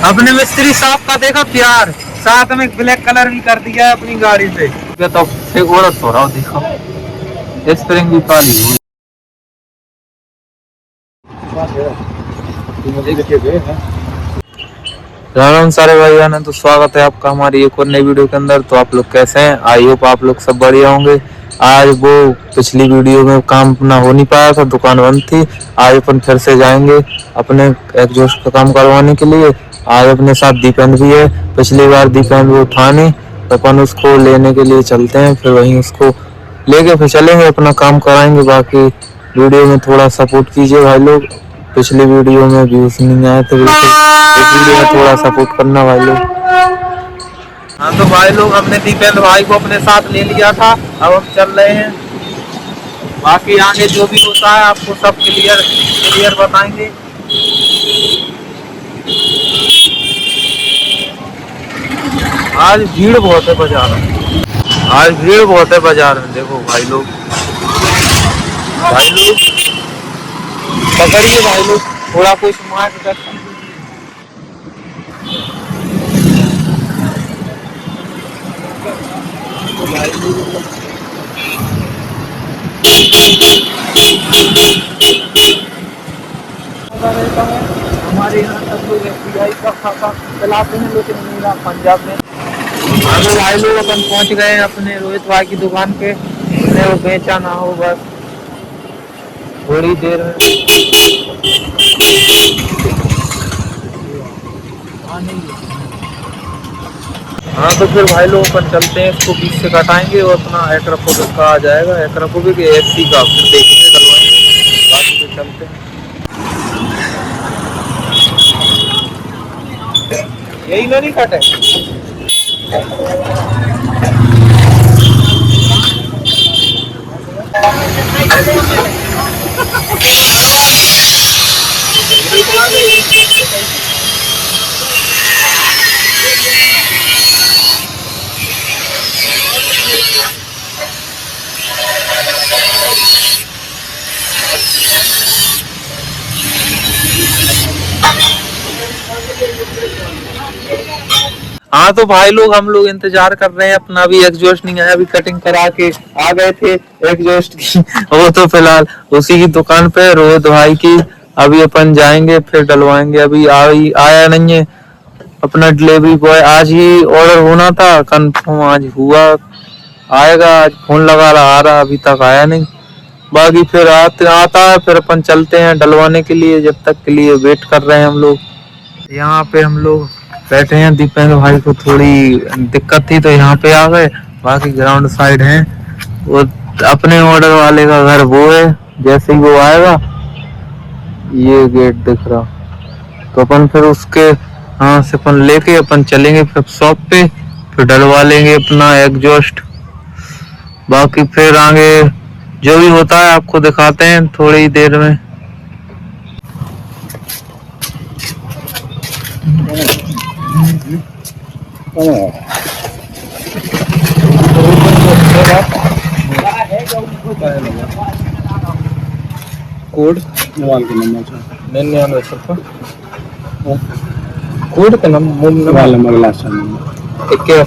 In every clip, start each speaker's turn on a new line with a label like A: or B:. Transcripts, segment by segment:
A: अपने मिस्त्री साहब का देखो प्यार, साथ में ब्लैक कलर भी कर दिया है अपनी गाड़ी पे। ये तो एक औरत हो रहा हो, देखो स्प्रिंग भी काली हुई। राम सारे भाई बहन, तो स्वागत है आपका हमारी एक और नई वीडियो के अंदर। तो आप लोग कैसे हैं? आई होप आप लोग सब बढ़िया होंगे। आज वो पिछली वीडियो में काम ना हो नहीं पाया था, दुकान बंद थी। आज अपन फिर से जाएंगे अपने एग्जॉस्ट का काम करवाने के लिए। आज अपने साथ दीपेंद्र भी है। पिछली बार दीपेंद्र वो था नहीं, तो अपन उसको लेने के लिए चलते हैं, फिर वहीं उसको लेके फिर चलेंगे, अपना काम कराएंगे। बाकी वीडियो में थोड़ा सपोर्ट कीजिए भाई लोग। पिछली वीडियो में व्यूज नहीं आए थे, बिल्कुल इस वीडियो में थोड़ा सपोर्ट करना भाई लोग। हाँ तो भाई लोग, हमने दीपेंद्र भाई को अपने साथ ले लिया था, अब हम चल रहे हैं। बाकी आगे जो भी होता है आपको सब क्लियर क्लियर बताएंगे। आज भीड़ बहुत है बाजार में, आज भीड़ बहुत है बाजार में। देखो भाई लोग, भाई लोग पकड़िए भाई लोग, थोड़ा कुछ मार्गदर्शन। हमारे यहाँ सब लोग SBI का खाता चलाते हैं, लेकिन मेरा पंजाब में। अगर भाई लोग अपन पहुँच गए हैं अपने रोहित भाई की दुकान पे, उन्हें वो बेचा ना हो बस थोड़ी देर में। हाँ तो फिर भाई लोग अपन चलते हैं, इसको बीच से कटाएंगे और अपना एक्राफोबिक का आ जाएगा, एक्राफोबिक FC का फिर देखेंगे, डलवाएंगे। बाकी तो चलते हैं, यही नहीं कटे। हाँ तो भाई लोग, हम लोग इंतजार कर रहे हैं, अपना अभी एग्जॉस्ट नहीं आया, अभी कटिंग करा के आ गए थे एग्जॉस्ट की। वो तो फिलहाल उसी की दुकान पे रोहित भाई की। अभी अपन जाएंगे फिर डलवाएंगे, अभी आया नहीं है अपना डिलीवरी बॉय। आज ही ऑर्डर होना था, कंफर्म आज हुआ, आएगा। आज फोन लगा रहा, आ रहा, अभी तक आया नहीं। बाकी फिर आता है, फिर अपन चलते हैं डलवाने के लिए। जब तक के लिए वेट कर रहे हैं हम लोग। यहाँ पे हम लोग बैठे हैं, दीपेंद्र भाई को थोड़ी दिक्कत थी तो यहाँ पे आ गए। बाकी ग्राउंड साइड है, वो अपने ऑर्डर वाले का घर वो है। जैसे ही वो आएगा, ये गेट दिख रहा, तो अपन फिर उसके यहाँ से अपन लेके अपन चलेंगे फिर शॉप पे, फिर डलवा लेंगे अपना एग्जॉस्ट। बाकी फिर आगे जो भी होता है आपको दिखाते हैं थोड़ी देर में। कोड मोबाइल के नंबर 99 कोड का नंबर लास्ट नंबर 81।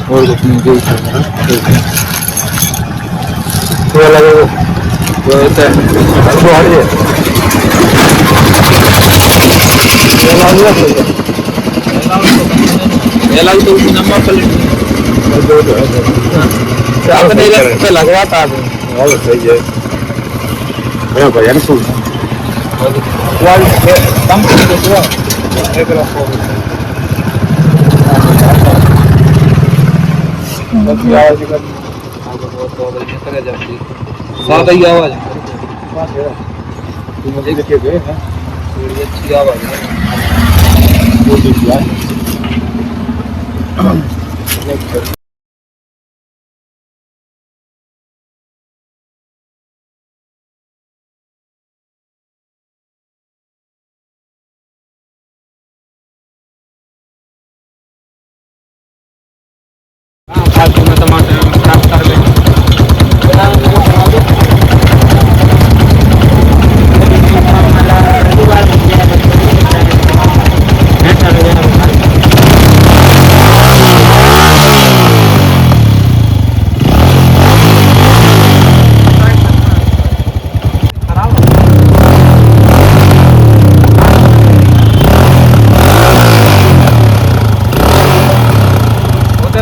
A: और कुछ नहीं, जो नंबर प्लेट लगवा था सही है। कंपनी सादा ही आवाज मुझे थोड़ी अच्छी आवाज है। फालतू में टमाटर खराब कर ले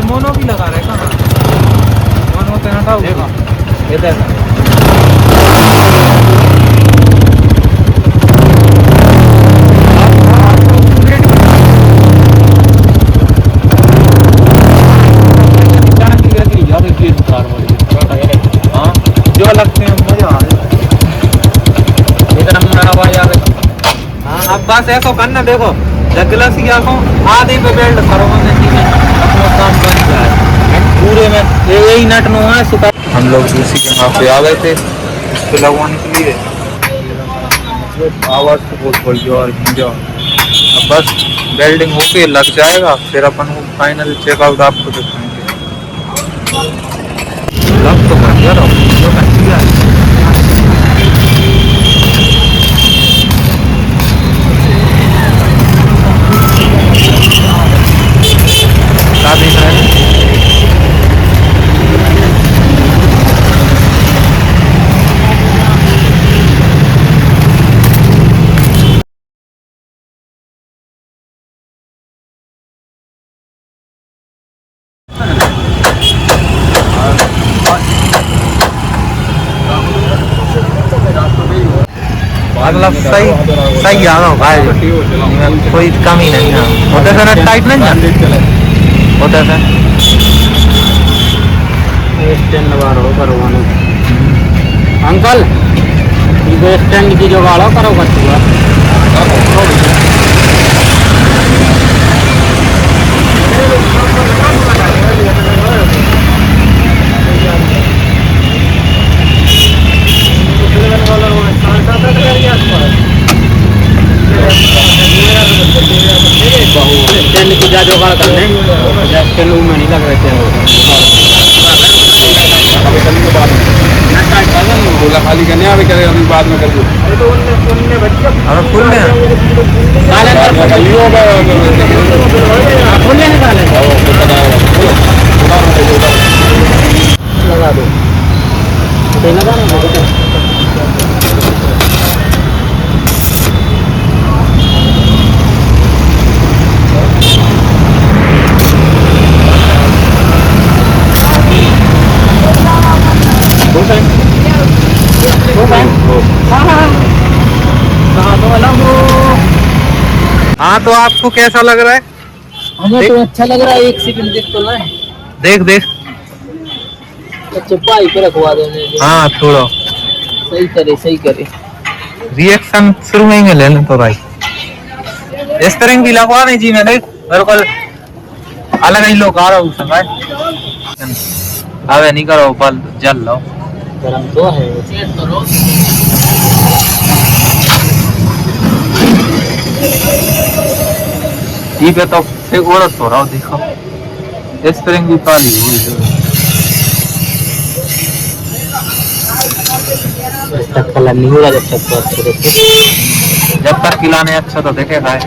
A: मोनो भी लगा रहे कहाँ मोनो तेना था ये देखा जो लगते हैं मजा आ इधर आवाज आ रही। हाँ अब बस ऐसा करना देखो जगला सी आंखों आधे पे बेल्ट करो अपना काम बन जाए पूरे में यही नट नो है सुबह हम लोग इसी के वहाँ पे आ गए थे इसको लगवाने के लिए आवाज तो बहुत बढ़िया और अब बस वेल्डिंग होके लग जाएगा फिर अपन फाइनल चेकआउट आपको दिखाएंगे। लग तो बढ़िया रहो देख रहे हैं अगला सही सही आ रहा है कोई कमी नहीं है होता है टाइट नहीं है होता है स्टैंड बार हो करवाने अंकल ये स्टैंड की जुगाड़ करो बच्चों स्टैंड की जा जुगाड़ करने स्टैंड में नहीं लग रहे थे बोला खाली करने अभी करेगा अभी बाद में कर दो लगा दो हाँ तो आपको कैसा लग रहा है? हमें तो अच्छा लग रहा है। एक सेकंड देख तो ना देख देख अच्छा पाई पे रखवा देने हाँ थोड़ा सही करे रिएक्शन शुरू नहीं मिले ना तो भाई इस तरह भी लगवा नहीं जी मैंने बिल्कुल अलग ही लोग आ रहा हूँ समय अबे नहीं करो बल जल लो गरम तो है ठीक है तो एक और हो रहा देखो स्प्रिंग भी काली हुई तक कलर नहीं होगा जब तक तो अच्छे देखो जब तक खिलाने अच्छा तो देखेगा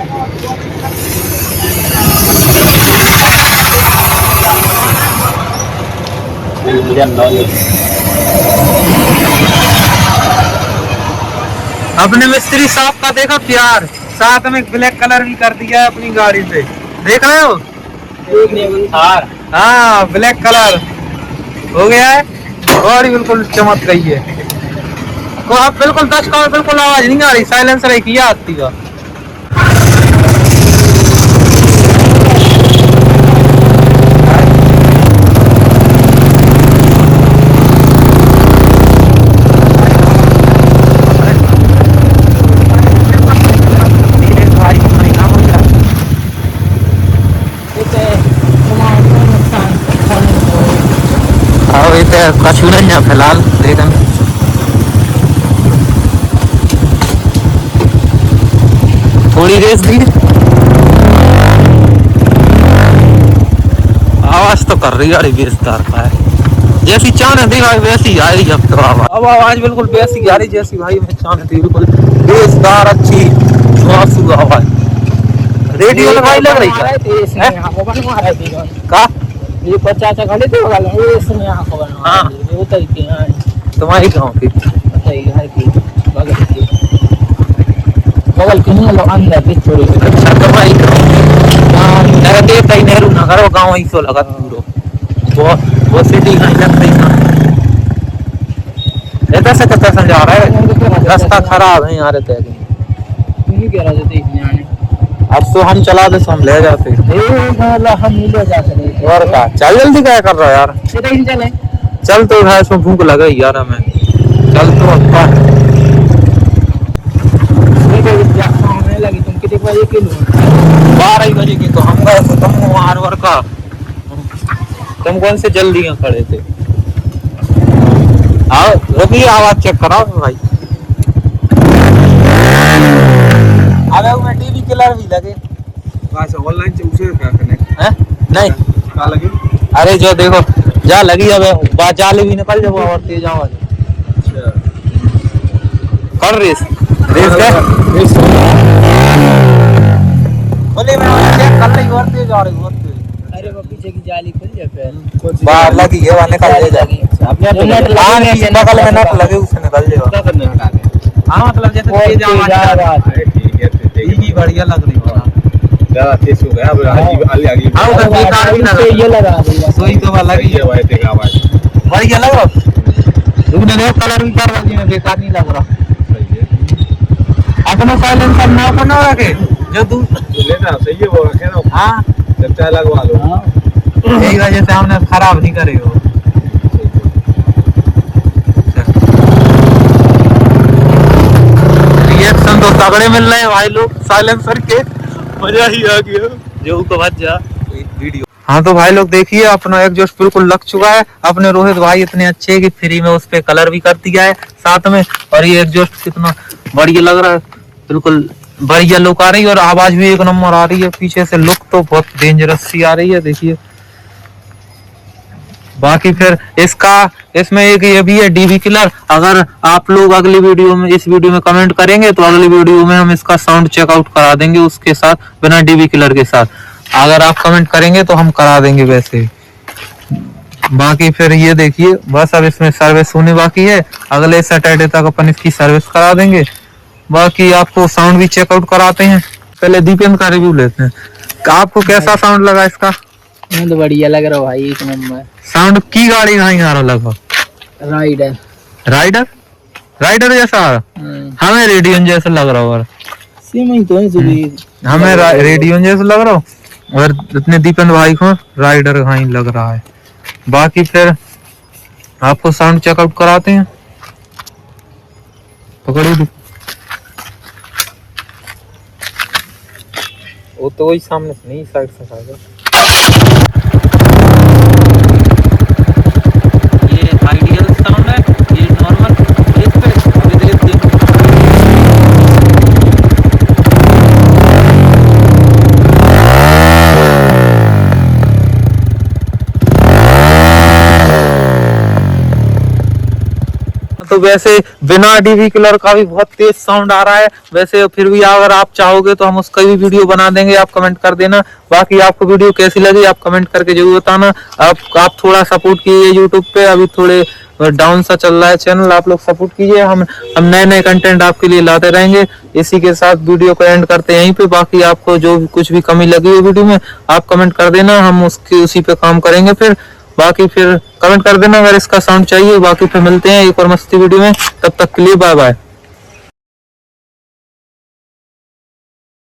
A: अपने मिस्त्री साहब का देखो प्यार साथ में ब्लैक कलर भी कर दिया है अपनी गाड़ी पे देख रहे हो हाँ ब्लैक कलर हो गया है गाड़ी बिल्कुल चमक गई है तो अब बिल्कुल 10 का बिल्कुल आवाज नहीं आ रही साइलेंसर एक ही आती का छूना यहाँ फिलहाल देखन थोड़ी रेस दी आवाज तो कर रही है बेजदार का है जैसी चांद थी भाई वैसी आ रही अब तो अब आवाज बिल्कुल वैसी आ रही जैसी भाई मैं चांद थी बिल्कुल बेजदार अच्छी सुहासु आवाज रेडियो लगाई लग रही है का
B: ये 50 खड़े थे बगल में ये इसने यहां खबर
A: हां
B: ये उतर के हां
A: तुम्हारी गांव की
B: बताइए घर की बगल की नहीं लोग अंदर की छोड़ी
A: अच्छा तुम्हारी गांव मेरा देख कहीं नेहरू नगर वो गांव ही सो लगा पूरा वो सिटी कहीं लग रही ना ऐसा से कैसे जा रहा है रास्ता खराब है यहाँ रहते हैं
B: नहीं कह रहा था देखने आने
A: अब तो हम चला दे हम ले जाते
B: हम नहीं ले जाते
A: और का चल जल्दी क्या कर रहा है यार
B: चले
A: चल तो भाई इसमें भूख लगा यार हमें चल तो अच्छा
B: लगी तुम कितने बजे के
A: 12 बजे की तो हम गए तो तुम वहां का तुम कौन से जल्दी यहाँ खड़े थे आओ रुकिए आवाज चेक कराओ भाई अबे वो टीवी किलर भी लगे
C: अच्छा ऑनलाइन से उसे क्या कनेक्ट
A: हैं नहीं
C: क्या लगे
A: अरे जो देखो जा लगी अब जाले भी निकल जाओ और तेज आवाज
C: अच्छा
A: कर रेस रेस बोले मैं चेक कर रही और तेज आ रही बहुत तेज
B: अरे वो पीछे की जाली खुल जाए फिर
A: बाहर लगी है वहां निकल ले जाएगी अपने इस बगल में नट लगे उससे निकल जाएगा
C: क्या करने हटा दे
A: हां मतलब जैसे तेज आवाज
C: ठीक है
A: ये बढ़िया लग रही है
C: ज्यादा तेज हो गया अब आगे आगे
A: हां उधर बेकार भी लग
B: ये लगा दिया
A: सोई तो वाला
C: लगी है भाई देखा आवाज
A: बढ़िया लग रहा तुमने वो कलर भी कर रहा है बेकार नहीं लग रहा
C: सही है
A: अपना साइलेंसर ना बना रखे जो तू
C: लेना सही है वो रखे ना
A: हां
C: जब चाहे लगवा लो
A: यही वजह से हमने खराब नहीं करे हो रिएक्शन तो तगड़े मिल रहे हैं भाई लोग साइलेंसर के मजा ही आ गया जो को बच जा वीडियो हाँ तो भाई लोग देखिए अपना एग्जॉस्ट बिल्कुल लग चुका है अपने रोहित भाई इतने अच्छे हैं कि फ्री में उस पे कलर भी कर दिया है साथ में और ये एग्जॉस्ट कितना बढ़िया लग रहा है बिल्कुल बढ़िया लुक आ रही है और आवाज भी एक नंबर आ रही है पीछे से लुक तो बहुत डेंजरस सी आ रही है देखिए बाकी फिर इसमें एक ये भी है डीबी किलर अगर आप लोग अगली वीडियो में इस वीडियो में कमेंट करेंगे तो अगली वीडियो में हम इसका साउंड चेकआउट करा देंगे उसके साथ बिना डीबी किलर के साथ अगर आप कमेंट करेंगे तो हम करा देंगे वैसे बाकी फिर ये देखिए बस अब इसमें सर्विस होने बाकी है अगले सैटरडे तक अपन इसकी सर्विस करा देंगे बाकी आपको साउंड भी चेकआउट कराते हैं पहले दीपेंद्र का रिव्यू लेते हैं आपको कैसा साउंड लगा इसका
B: तो बढ़िया लग रहा भाई एक नंबर
A: साउंड की गाड़ी कहीं आ रहा लगभग
B: राइडर
A: राइडर राइडर जैसा हमें रेडियन जैसा लग रहा है
B: सेम ही तो है
A: हमें रेडियन जैसा लग रहा है और इतने दीपेंद्र भाई को राइडर कहीं लग रहा है बाकी फिर आपको साउंड चेकआउट कराते हैं पकड़ो वो तो वही सामने से नहीं साइड से खाएगा ये आइडियल साउंड है ये नॉर्मल इस पे अभी देखते हैं तो वैसे बिना डीवी किलर का भी बहुत तेज साउंड आ रहा है वैसे फिर भी अगर आप चाहोगे तो हम उसका भी वीडियो बना देंगे आप कमेंट कर देना बाकी आपको वीडियो कैसी लगी आप कमेंट करके जरूर बताना आप थोड़ा सपोर्ट कीजिए यूट्यूब पे अभी थोड़े डाउन सा चल रहा है चैनल आप लोग सपोर्ट कीजिए हम नए नए कंटेंट आपके लिए लाते रहेंगे इसी के साथ वीडियो को एंड करते हैं यहीं पे बाकी आपको जो भी कुछ भी कमी लगी है वीडियो में आप कमेंट कर देना हम उसी पे काम करेंगे फिर बाकी फिर कमेंट कर देना अगर इसका साउंड चाहिए बाकी फिर मिलते हैं एक और मस्ती वीडियो में तब तक के लिए बाय बाय।